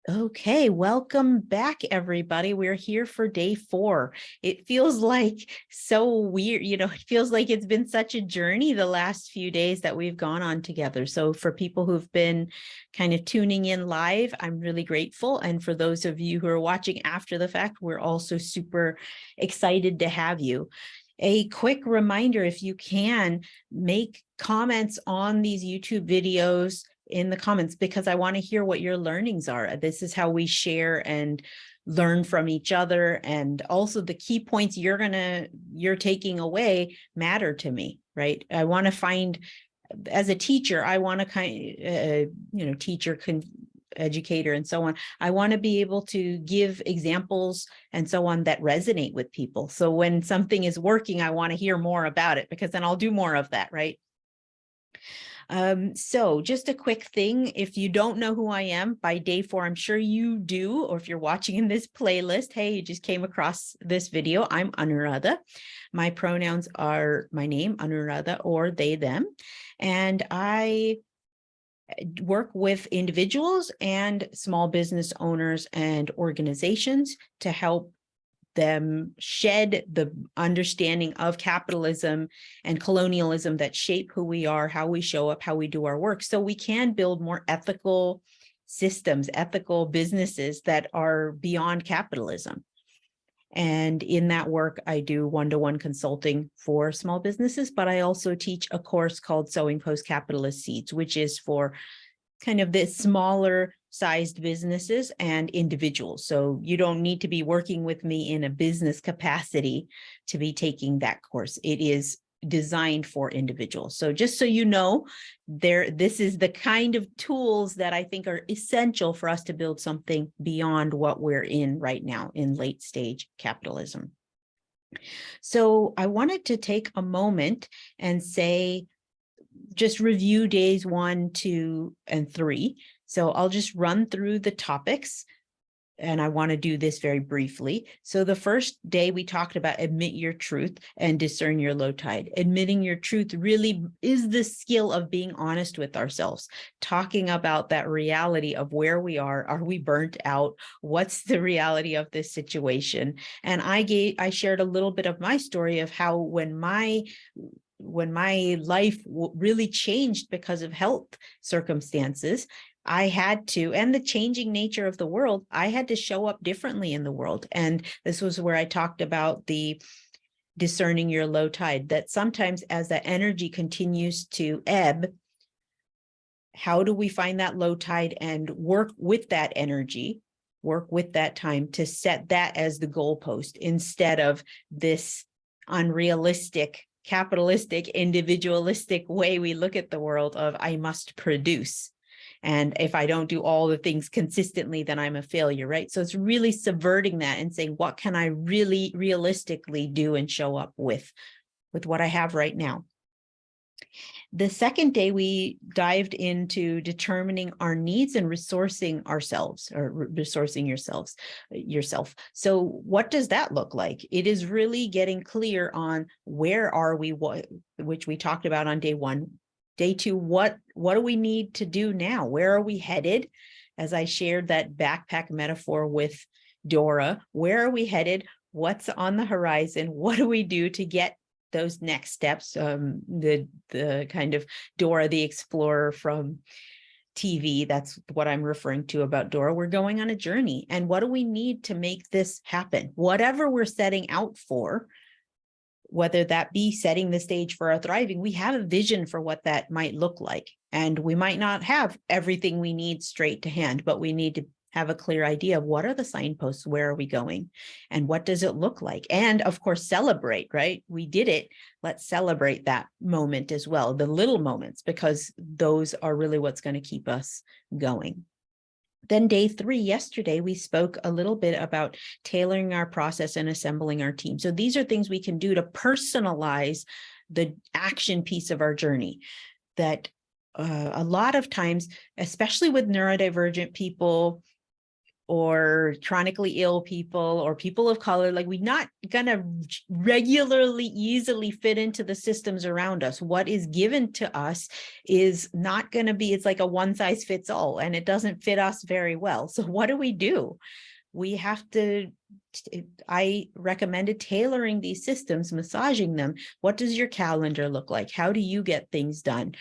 Okay, welcome back, everybody. We're here for day 4. It feels like so weird, it feels like it's been such a journey the last few days that we've gone on together. So for people who've been kind of tuning in live, I'm really grateful. And for those of you who are watching after the fact, we're also super excited to have you. A quick reminder, if you can, make comments on these YouTube videos in the comments, because I want to hear what your learnings are. This is how we share and learn from each other. And also the key points you're taking away matter to me, right? I want to find, as a teacher, I want to teacher, educator, and so on. I want to be able to give examples and so on that resonate with people. So when something is working, I want to hear more about it, because then I'll do more of that, right? So just a quick thing, if you don't know who I am by day 4, I'm sure you do, or if you're watching in this playlist, hey, you just came across this video. I'm Anuradha. My pronouns are my name, Anuradha, or they, them, and I work with individuals and small business owners and organizations to help them shed the understanding of capitalism and colonialism that shape who we are, how we show up, how we do our work, so we can build more ethical systems, ethical businesses that are beyond capitalism. And in that work, I do one-to-one consulting for small businesses, but I also teach a course called Sowing Post-Capitalist Seeds, which is for kind of the smaller sized businesses and individuals. So you don't need to be working with me in a business capacity to be taking that course. It is designed for individuals. So just so you know, this is the kind of tools that I think are essential for us to build something beyond what we're in right now in late stage capitalism. So I wanted to take a moment and just review days 1, 2, and 3. So I'll just run through the topics, and I want to do this very briefly. So the first day we talked about admit your truth and discern your low tide. Admitting your truth really is the skill of being honest with ourselves, talking about that reality of where we are we burnt out? What's the reality of this situation? And I shared a little bit of my story of how when my life really changed because of health circumstances, I had to, and the changing nature of the world, I had to show up differently in the world. And this was where I talked about the discerning your low tide, that sometimes as that energy continues to ebb, how do we find that low tide and work with that energy, work with that time to set that as the goalpost instead of this unrealistic, capitalistic, individualistic way we look at the world of I must produce. And if I don't do all the things consistently, then I'm a failure, right? So it's really subverting that and saying, what can I really realistically do and show up with what I have right now? The second day, we dived into determining our needs and resourcing ourselves, or resourcing yourself. So what does that look like? It is really getting clear on where are we, which we talked about on day 1. Day 2, what do we need to do now? Where are we headed? As I shared that backpack metaphor with Dora, where are we headed? What's on the horizon? What do we do to get those next steps? The kind of Dora the Explorer from TV, that's what I'm referring to about Dora. We're going on a journey. And what do we need to make this happen? Whatever we're setting out for, whether that be setting the stage for our thriving, we have a vision for what that might look like. And we might not have everything we need straight to hand, but we need to have a clear idea of what are the signposts, where are we going, and what does it look like? And of course, celebrate, right? We did it. Let's celebrate that moment as well, the little moments, because those are really what's going to keep us going. Then day 3, yesterday, we spoke a little bit about tailoring our process and assembling our team. So these are things we can do to personalize the action piece of our journey. That a lot of times, especially with neurodivergent people, or chronically ill people or people of color. Like, we're not going to regularly, easily fit into the systems around us. What is given to us is not going to be, it's like a one size fits all, and it doesn't fit us very well. So what do? We have to, I recommended tailoring these systems, massaging them. What does your calendar look like? How do you get things done?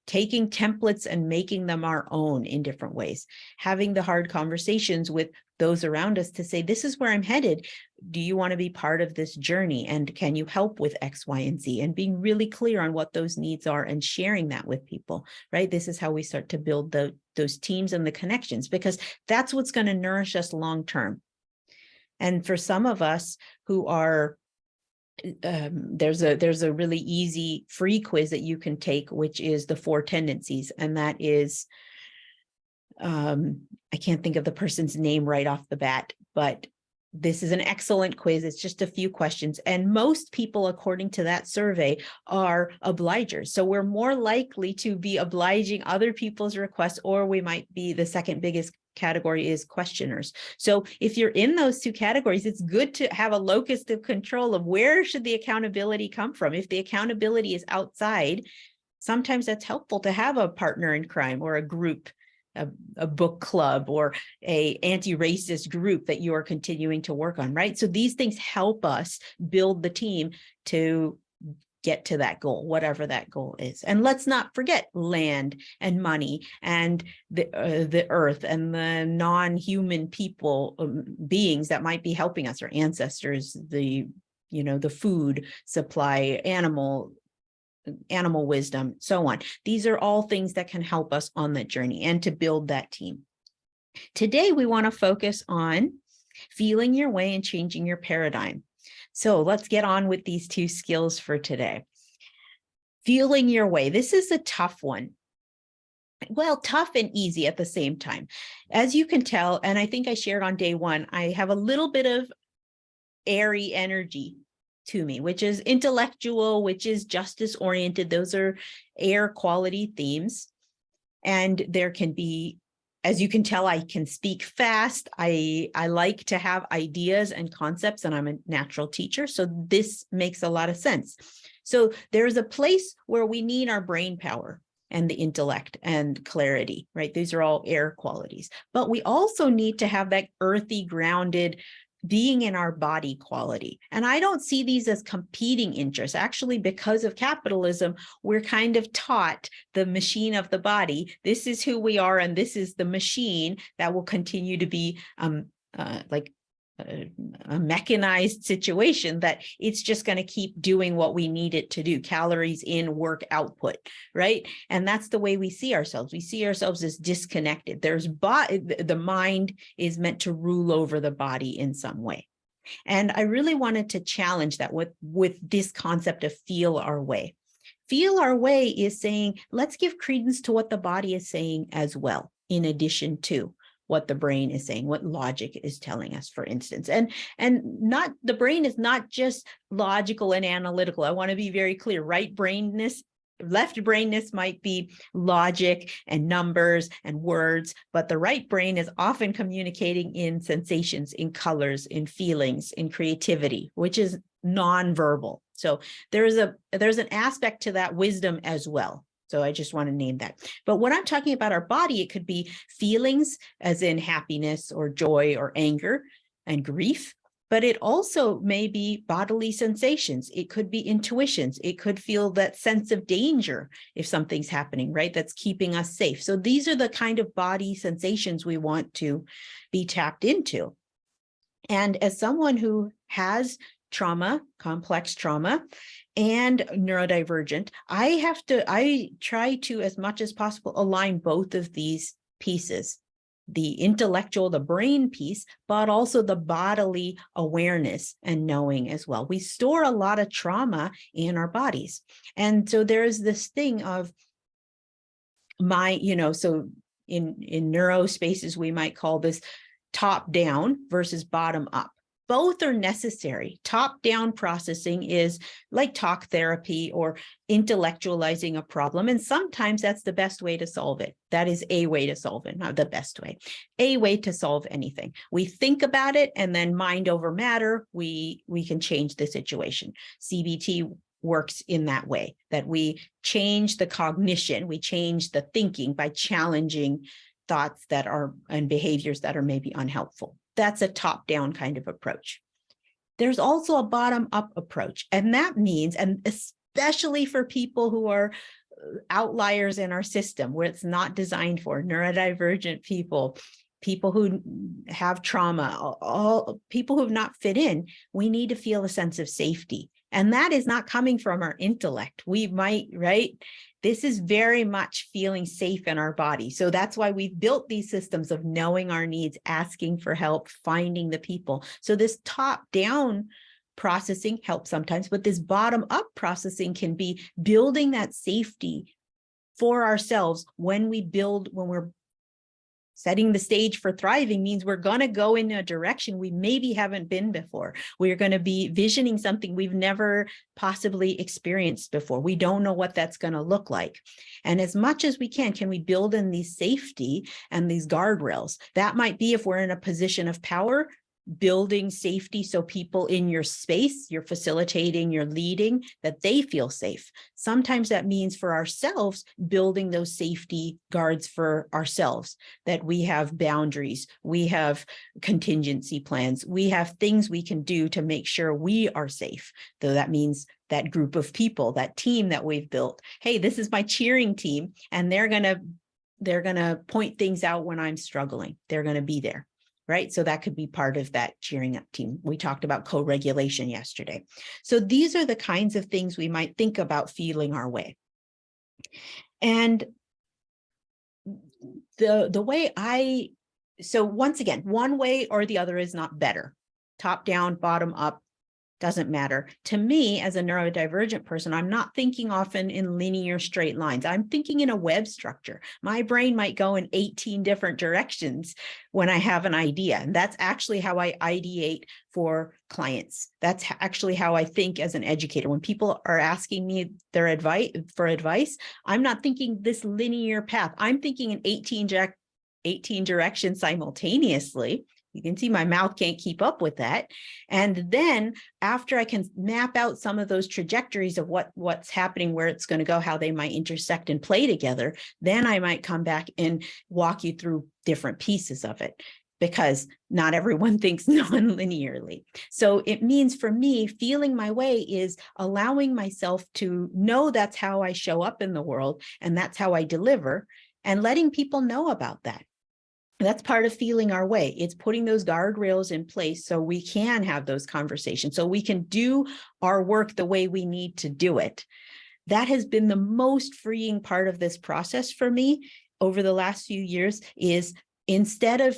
Taking templates and making them our own in different ways, having the hard conversations with those around us to say, this is where I'm headed. Do you want to be part of this journey? And can you help with X, Y, and Z? And being really clear on what those needs are and sharing that with people, right? This is how we start to build those teams and the connections, because that's what's going to nourish us long term. And for some of us who are, there's a really easy free quiz that you can take, which is the 4 tendencies. And that is, I can't think of the person's name right off the bat, but this is an excellent quiz. It's just a few questions. And most people, according to that survey, are obligers. So we're more likely to be obliging other people's requests, or we might be, the second biggest category is questioners. So if you're in those 2 categories, it's good to have a locus of control of where should the accountability come from. If the accountability is outside, sometimes that's helpful to have a partner in crime or a group, a book club, or a anti-racist group that you are continuing to work on, right? So these things help us build the team to get to that goal, whatever that goal is. And let's not forget land and money and the earth and the non-human people, beings that might be helping us, our ancestors, the food supply, animal wisdom, so on. These are all things that can help us on that journey and to build that team. Today, we want to focus on feeling your way and changing your paradigm. So let's get on with these 2 skills for today. Feeling your way. This is a tough one. Well, tough and easy at the same time. As you can tell, and I think I shared on day 1, I have a little bit of airy energy to me, which is intellectual, which is justice oriented. Those are air quality themes. And there can be, as you can tell, I can speak fast. I like to have ideas and concepts, and I'm a natural teacher. So this makes a lot of sense. So there's a place where we need our brain power and the intellect and clarity, right? These are all air qualities. But we also need to have that earthy, grounded being in our body quality. And I don't see these as competing interests. Actually, because of capitalism, we're kind of taught the machine of the body. This is who we are, and this is the machine that will continue to be like a mechanized situation, that it's just going to keep doing what we need it to do. Calories in, work output, right? And that's the way we see ourselves. We see ourselves as disconnected. The mind is meant to rule over the body in some way. And I really wanted to challenge that with this concept of feel our way. Feel our way is saying, let's give credence to what the body is saying as well, in addition to what the brain is saying, what logic is telling us, for instance. And not, the brain is not just logical and analytical. I want to be very clear. Right brainness, left brainness might be logic and numbers and words, but the right brain is often communicating in sensations, in colors, in feelings, in creativity, which is nonverbal. So there's an aspect to that wisdom as well. So I just want to name that. But when I'm talking about our body, it could be feelings as in happiness or joy or anger and grief, but it also may be bodily sensations. It could be intuitions. It could feel that sense of danger if something's happening, right? That's keeping us safe. So these are the kind of body sensations we want to be tapped into. And as someone who has trauma, complex trauma, and neurodivergent, I try to, as much as possible, align both of these pieces, the intellectual, the brain piece, but also the bodily awareness and knowing as well. We store a lot of trauma in our bodies. And so there's this thing of so in neuro spaces, we might call this top down versus bottom up. Both are necessary. Top-down processing is like talk therapy or intellectualizing a problem. And sometimes that's the best way to solve it. That is a way to solve it, not the best way. A way to solve anything. We think about it, and then mind over matter, we can change the situation. CBT works in that way, that we change the cognition, we change the thinking by challenging thoughts that are and behaviors that are maybe unhelpful. That's a top-down kind of approach. There's also a bottom-up approach, and that means, and especially for people who are outliers in our system, where it's not designed for, neurodivergent people, people who have trauma, all people who have not fit in, we need to feel a sense of safety. And that is not coming from our intellect. We might, right? This is very much feeling safe in our body. So that's why we've built these systems of knowing our needs, asking for help, finding the people. So this top-down processing helps sometimes, but this bottom-up processing can be building that safety for ourselves when we're setting the stage for thriving. Means we're going to go in a direction we maybe haven't been before. We're going to be visioning something we've never possibly experienced before. We don't know what that's going to look like. And as much as we can we build in these safety and these guardrails? That might be if we're in a position of power, building safety so people in your space, you're facilitating, you're leading, that they feel safe. Sometimes that means for ourselves, building those safety guards for ourselves, that we have boundaries, we have contingency plans, we have things we can do to make sure we are safe. Though that means that group of people, that team that we've built. Hey, this is my cheering team, and they're gonna point things out when I'm struggling. They're gonna be there. Right? So that could be part of that cheering up team. We talked about co-regulation yesterday. So these are the kinds of things we might think about feeling our way. And the way so once again, one way or the other is not better. Top down, bottom up, doesn't matter. To me, as a neurodivergent person, I'm not thinking often in linear straight lines. I'm thinking in a web structure. My brain might go in 18 different directions when I have an idea. And that's actually how I ideate for clients. That's actually how I think as an educator. When people are asking me their advice, I'm not thinking this linear path. I'm thinking in 18 directions simultaneously. You can see my mouth can't keep up with that. And then after I can map out some of those trajectories of what's happening, where it's going to go, how they might intersect and play together, then I might come back and walk you through different pieces of it, because not everyone thinks non-linearly. So it means for me, feeling my way is allowing myself to know that's how I show up in the world, and that's how I deliver, and letting people know about that. That's part of feeling our way. It's putting those guardrails in place so we can have those conversations, so we can do our work the way we need to do it. That has been the most freeing part of this process for me over the last few years, is instead of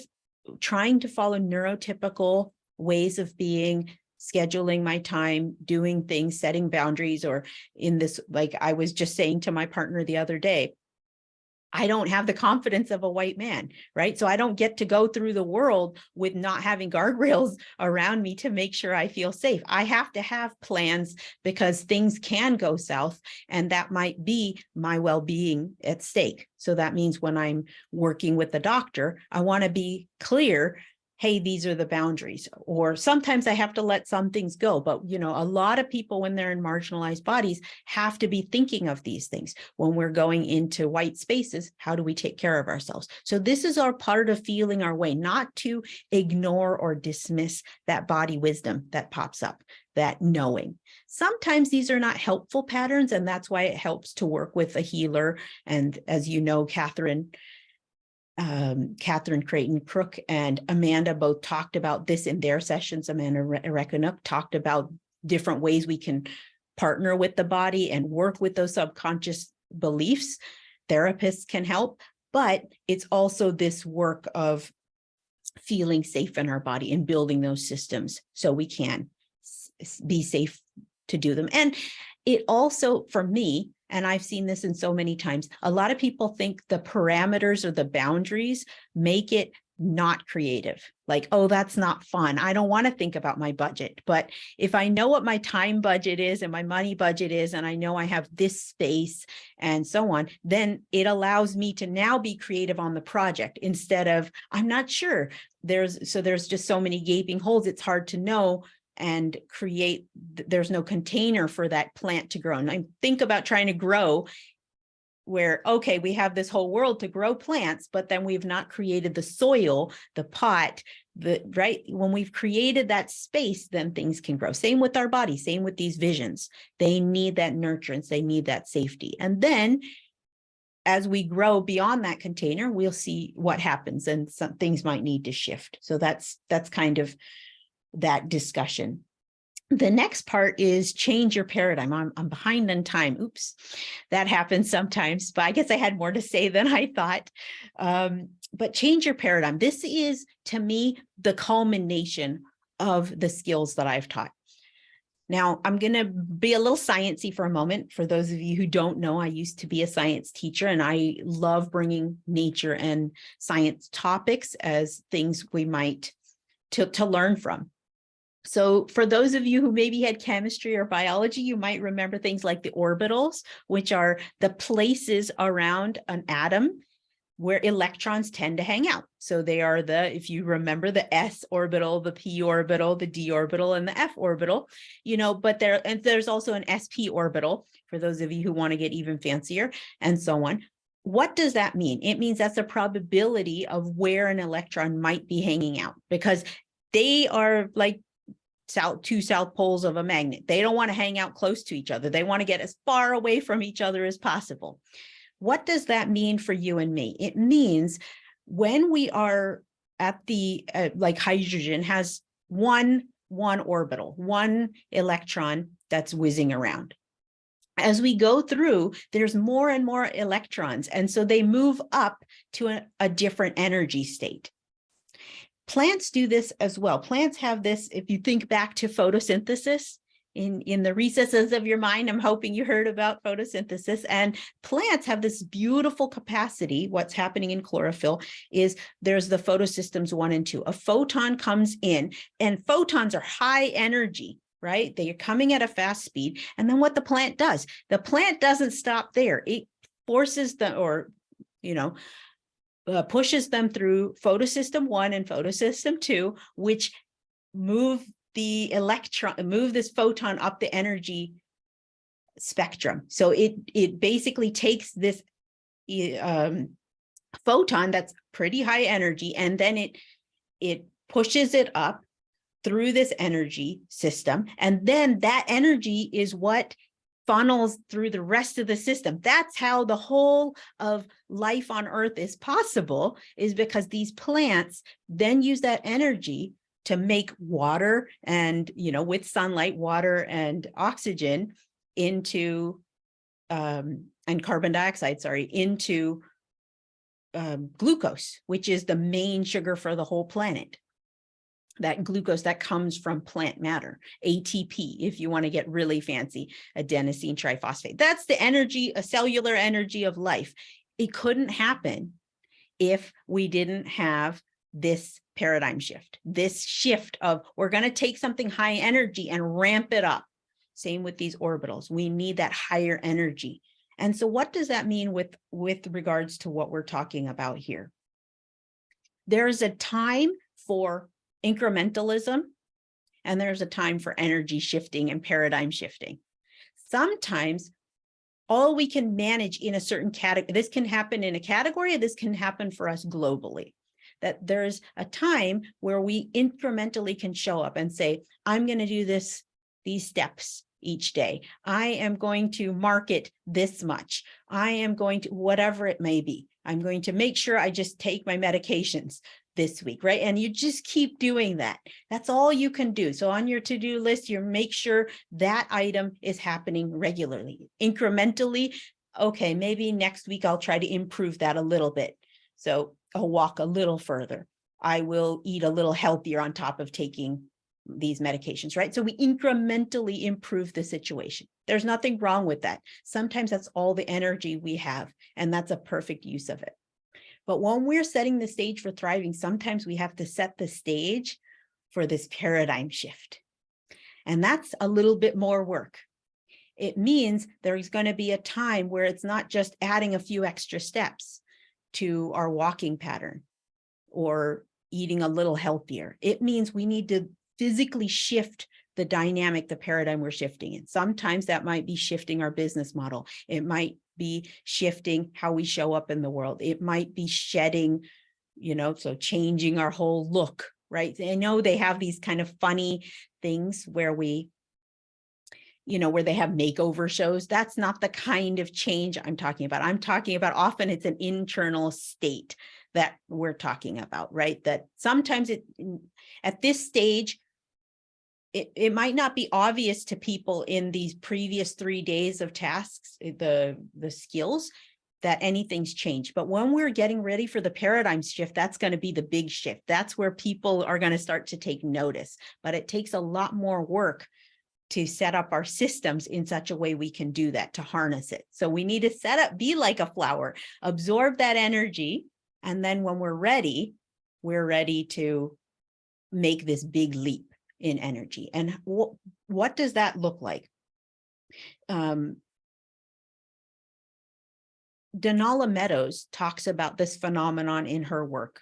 trying to follow neurotypical ways of being, scheduling my time, doing things, setting boundaries, or in this, like I was just saying to my partner the other day, I don't have the confidence of a white man, right? So I don't get to go through the world with not having guardrails around me to make sure I feel safe. I have to have plans, because things can go south, and that might be my well-being at stake. So that means when I'm working with the doctor, I want to be clear, hey, these are the boundaries. Or sometimes I have to let some things go. But, you know, a lot of people, when they're in marginalized bodies, have to be thinking of these things. When we're going into white spaces, how do we take care of ourselves? So this is our part of feeling our way, not to ignore or dismiss that body wisdom that pops up, that knowing. Sometimes these are not helpful patterns, and that's why it helps to work with a healer. And as you know, Catherine Creighton Crook and Amanda both talked about this in their sessions. Amanda Reckenook talked about different ways we can partner with the body and work with those subconscious beliefs. Therapists can help, but it's also this work of feeling safe in our body and building those systems so we can be safe to do them. And it also, for me, and I've seen this in so many times, a lot of people think the parameters or the boundaries make it not creative. Like, oh, that's not fun. I don't want to think about my budget. But if I know what my time budget is and my money budget is, and I know I have this space and so on, then it allows me to now be creative on the project instead of, I'm not sure. There's just so many gaping holes. It's hard to know and create. There's no container for that plant to grow. And I think about trying to grow where, okay, we have this whole world to grow plants, but then we've not created the soil, the pot, right? When we've created that space, then things can grow. Same with our body, same with these visions. They need that nurturance, they need that safety. And then as we grow beyond that container, we'll see what happens, and some things might need to shift. So that's kind of that discussion. The next part is change your paradigm. I'm behind on time. Oops, that happens sometimes, but I guess I had more to say than I thought. But change your paradigm. This is, to me, the culmination of the skills that I've taught. Now, I'm going to be a little sciencey for a moment. For those of you who don't know, I used to be a science teacher, and I love bringing nature and science topics as things we might to learn from. So for those of you who maybe had chemistry or biology, you might remember things like the orbitals, which are the places around an atom where electrons tend to hang out. So they are if you remember, the s orbital, the p orbital, the d orbital, and the f orbital, but there's also an sp orbital for those of you who want to get even fancier, and so on. What does that mean? It means that's a probability of where an electron might be hanging out, because they are like two south poles of a magnet. They don't want to hang out close to each other. They want to get as far away from each other as possible. What does that mean for you and me? It means when we are at the, like hydrogen has one orbital, one electron that's whizzing around. As we go through, there's more and more electrons, and so they move up to a different energy state. Plants do this as well. Plants have this, if you think back to photosynthesis, in the recesses of your mind, I'm hoping you heard about photosynthesis, and plants have this beautiful capacity. What's happening in chlorophyll is there's the photosystems 1 and 2. A photon comes in, and photons are high energy, right? They are coming at a fast speed. And then what the plant does, the plant doesn't stop there. It forces pushes them through photosystem 1 and photosystem 2, which move this photon up the energy spectrum. So it basically takes this photon that's pretty high energy, and then it pushes it up through this energy system, and then that energy is what funnels through the rest of the system. That's how the whole of life on Earth is possible, is because these plants then use that energy to make water, and with sunlight, water and oxygen into and carbon dioxide, into glucose, which is the main sugar for the whole planet. That glucose that comes from plant matter, ATP, if you want to get really fancy, adenosine triphosphate. That's the energy, a cellular energy of life. It couldn't happen if we didn't have this paradigm shift, this shift of we're going to take something high energy and ramp it up. Same with these orbitals. We need that higher energy. And so what does that mean with regards to what we're talking about here? There's a time for incrementalism, and there's a time for energy shifting and paradigm shifting. Sometimes all we can manage in a certain category, this can happen in a category, this can happen for us globally, that there's a time where we incrementally can show up and say, I'm going to do these steps each day. I am going to market this much. I am going to, whatever it may be, I'm going to make sure I just take my medications this week, right? And you just keep doing that. That's all you can do. So on your to-do list, you make sure that item is happening regularly, incrementally. Okay, maybe next week I'll try to improve that a little bit. So I'll walk a little further. I will eat a little healthier on top of taking these medications, right? So we incrementally improve the situation. There's nothing wrong with that. Sometimes that's all the energy we have, and that's a perfect use of it. But when we're setting the stage for thriving, sometimes we have to set the stage for this paradigm shift. And that's a little bit more work. It means there's going to be a time where it's not just adding a few extra steps to our walking pattern or eating a little healthier. It means we need to physically shift the dynamic, the paradigm we're shifting in. Sometimes that might be shifting our business model. It might be shifting how we show up in the world. It might be shedding, so changing our whole look, right? I know they have these kind of funny things where where they have makeover shows. That's not the kind of change I'm talking about. I'm talking about often it's an internal state that we're talking about, right? That sometimes at this stage, it might not be obvious to people in these previous 3 days of tasks, the skills, that anything's changed. But when we're getting ready for the paradigm shift, that's going to be the big shift. That's where people are going to start to take notice. But it takes a lot more work to set up our systems in such a way we can do that, to harness it. So we need to be like a flower, absorb that energy. And then when we're ready to make this big leap in energy. And what does that look like? Denala Meadows talks about this phenomenon in her work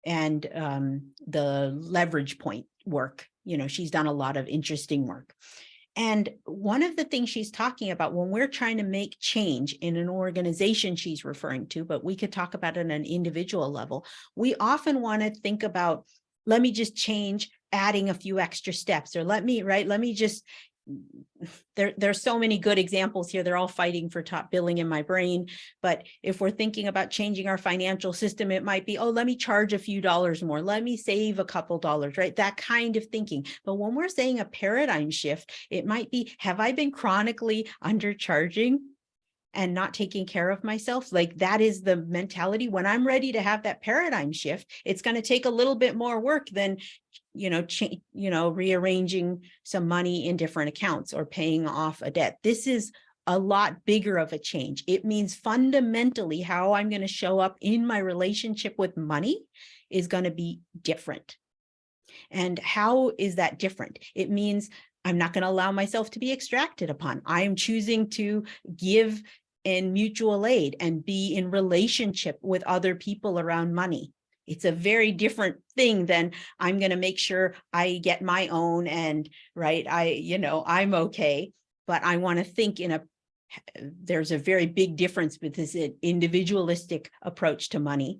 and the leverage point work. She's done a lot of interesting work. And one of the things she's talking about when we're trying to make change in an organization she's referring to, but we could talk about it at an individual level, we often want to think about, let me just change, adding a few extra steps, or let me just, there's so many good examples here. They're all fighting for top billing in my brain. But if we're thinking about changing our financial system, it might be, oh, let me charge a few dollars more. Let me save a couple dollars, right? That kind of thinking. But when we're saying a paradigm shift, it might be, have I been chronically undercharging and not taking care of myself? Like, that is the mentality. When I'm ready to have that paradigm shift, it's going to take a little bit more work than rearranging some money in different accounts or paying off a debt. This is a lot bigger of a change. It means fundamentally how I'm going to show up in my relationship with money is going to be different. And how is that different? It means I'm not going to allow myself to be extracted upon. I am choosing to give in mutual aid and be in relationship with other people around money. It's a very different thing than I'm going to make sure I get my own and I'm okay. But I want to think there's a very big difference with this individualistic approach to money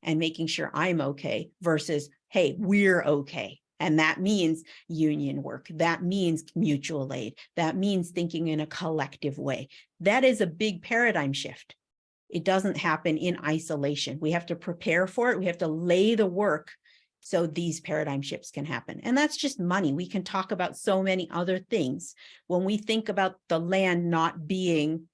and making sure I'm okay versus, hey, we're okay. And that means union work. That means mutual aid. That means thinking in a collective way. That is a big paradigm shift. It doesn't happen in isolation. We have to prepare for it. We have to lay the work so these paradigm shifts can happen. And that's just money. We can talk about so many other things. When we think about the land not being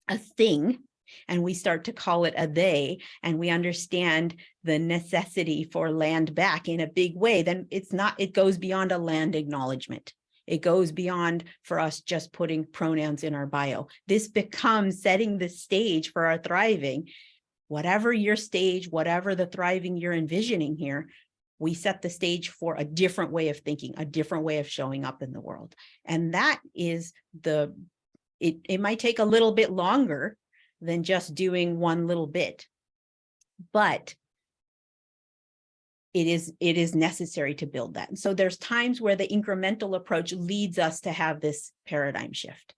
a thing, and we start to call it a they, and we understand the necessity for land back in a big way, then it goes beyond a land acknowledgement. It goes beyond for us just putting pronouns in our bio. This becomes setting the stage for our thriving. Whatever your stage, whatever the thriving you're envisioning here, we set the stage for a different way of thinking, a different way of showing up in the world. And that is it might take a little bit longer than just doing one little bit, but it is necessary to build that. And so there's times where the incremental approach leads us to have this paradigm shift,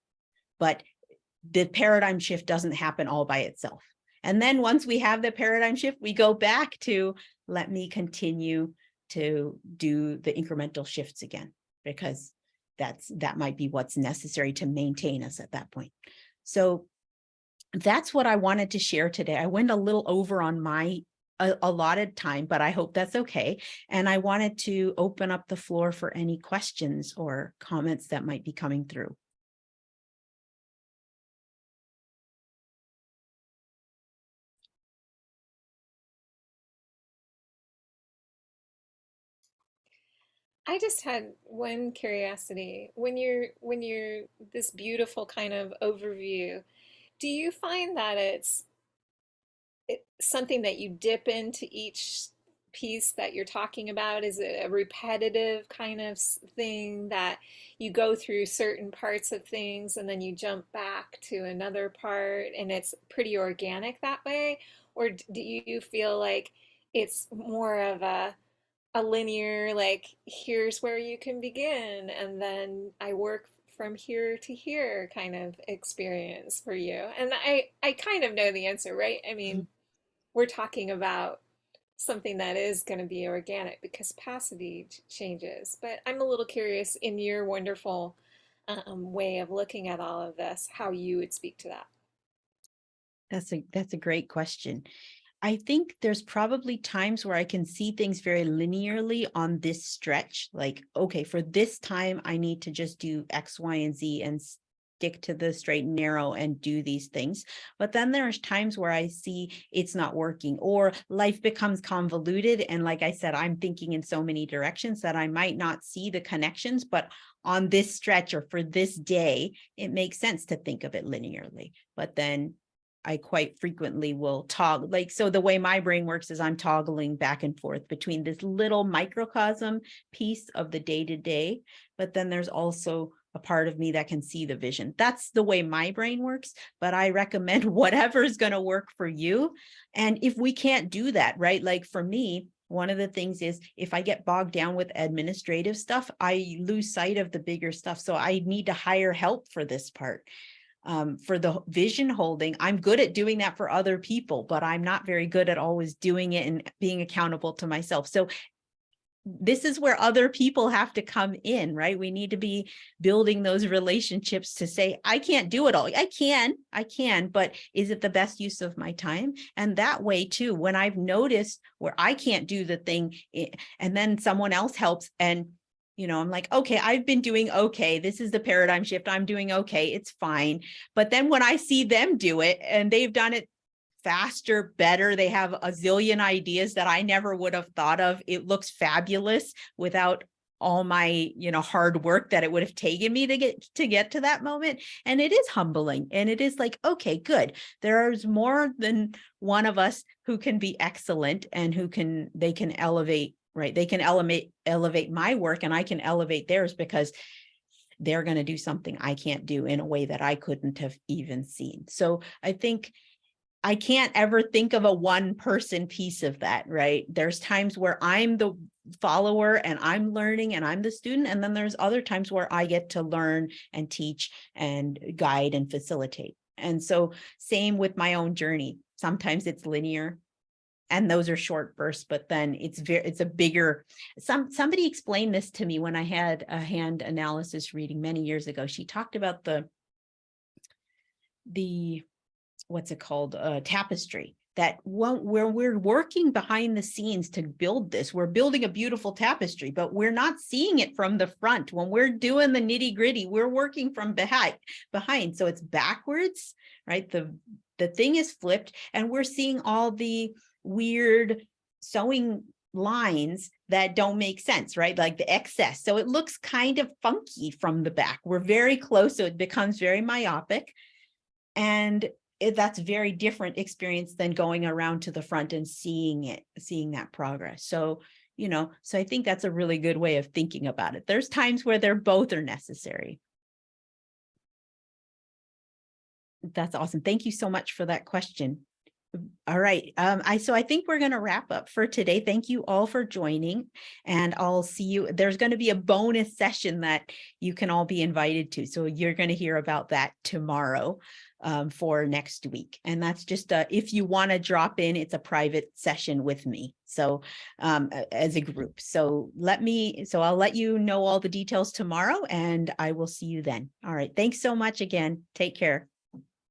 but the paradigm shift doesn't happen all by itself. And then once we have the paradigm shift, we go back to, let me continue to do the incremental shifts again, because that might be what's necessary to maintain us at that point. So that's what I wanted to share today. I went a little over on my allotted time, but I hope that's okay. And I wanted to open up the floor for any questions or comments that might be coming through. I just had one curiosity. When you're this beautiful kind of overview, do you find that something that you dip into each piece that you're talking about? Is it a repetitive kind of thing that you go through certain parts of things and then you jump back to another part and it's pretty organic that way? Or do you feel like it's more of a linear, like, here's where you can begin, and then I work from here to here kind of experience for you? And I kind of know the answer, right? I mean, we're talking about something that is going to be organic because capacity changes. But I'm a little curious in your wonderful way of looking at all of this, how you would speak to that. That's a great question. I think there's probably times where I can see things very linearly on this stretch. Like, okay, for this time, I need to just do X, Y, and Z and stick to the straight and narrow and do these things. But then there's times where I see it's not working or life becomes convoluted. And like I said, I'm thinking in so many directions that I might not see the connections, but on this stretch or for this day, it makes sense to think of it linearly. But then I quite frequently will toggle, like, so the way my brain works is I'm toggling back and forth between this little microcosm piece of the day to day, but then there's also a part of me that can see the vision. That's the way my brain works, but I recommend whatever is going to work for you. And if we can't do that, right? Like for me, one of the things is if I get bogged down with administrative stuff, I lose sight of the bigger stuff. So I need to hire help for this part. For the vision holding, I'm good at doing that for other people, but I'm not very good at always doing it and being accountable to myself. So this is where other people have to come in, right? We need to be building those relationships to say, I can't do it all. I can, but is it the best use of my time? And that way too, when I've noticed where I can't do the thing and then someone else helps and I'm like, okay, I've been doing okay. This is the paradigm shift. I'm doing okay. It's fine. But then when I see them do it and they've done it faster, better, they have a zillion ideas that I never would have thought of. It looks fabulous without all my, hard work that it would have taken me to get to that moment. And it is humbling. And it is like, okay, good. There's more than one of us who can be excellent and they can elevate, right? They can elevate my work and I can elevate theirs because they're going to do something I can't do in a way that I couldn't have even seen. So I think I can't ever think of a one person piece of that, right? There's times where I'm the follower and I'm learning and I'm the student. And then there's other times where I get to learn and teach and guide and facilitate. And so same with my own journey. Sometimes it's linear and those are short bursts, but then it's a bigger, somebody explained this to me when I had a hand analysis reading many years ago. She talked about the what's it called, tapestry, that where we're working behind the scenes to build this, we're building a beautiful tapestry, but we're not seeing it from the front. When we're doing the nitty gritty, we're working from behind. So it's backwards, right? The thing is flipped and we're seeing all the weird sewing lines that don't make sense, right? Like the excess. So it looks kind of funky from the back. We're very close, so it becomes very myopic. And that's very different experience than going around to the front and seeing that progress. So, so I think that's a really good way of thinking about it. There's times where they're both are necessary. That's awesome. Thank you so much for that question. All right. So I think we're going to wrap up for today. Thank you all for joining, and I'll see you. There's going to be a bonus session that you can all be invited to. So you're going to hear about that tomorrow for next week. And that's just if you want to drop in, it's a private session with me. So as a group. So I'll let you know all the details tomorrow and I will see you then. All right. Thanks so much again. Take care.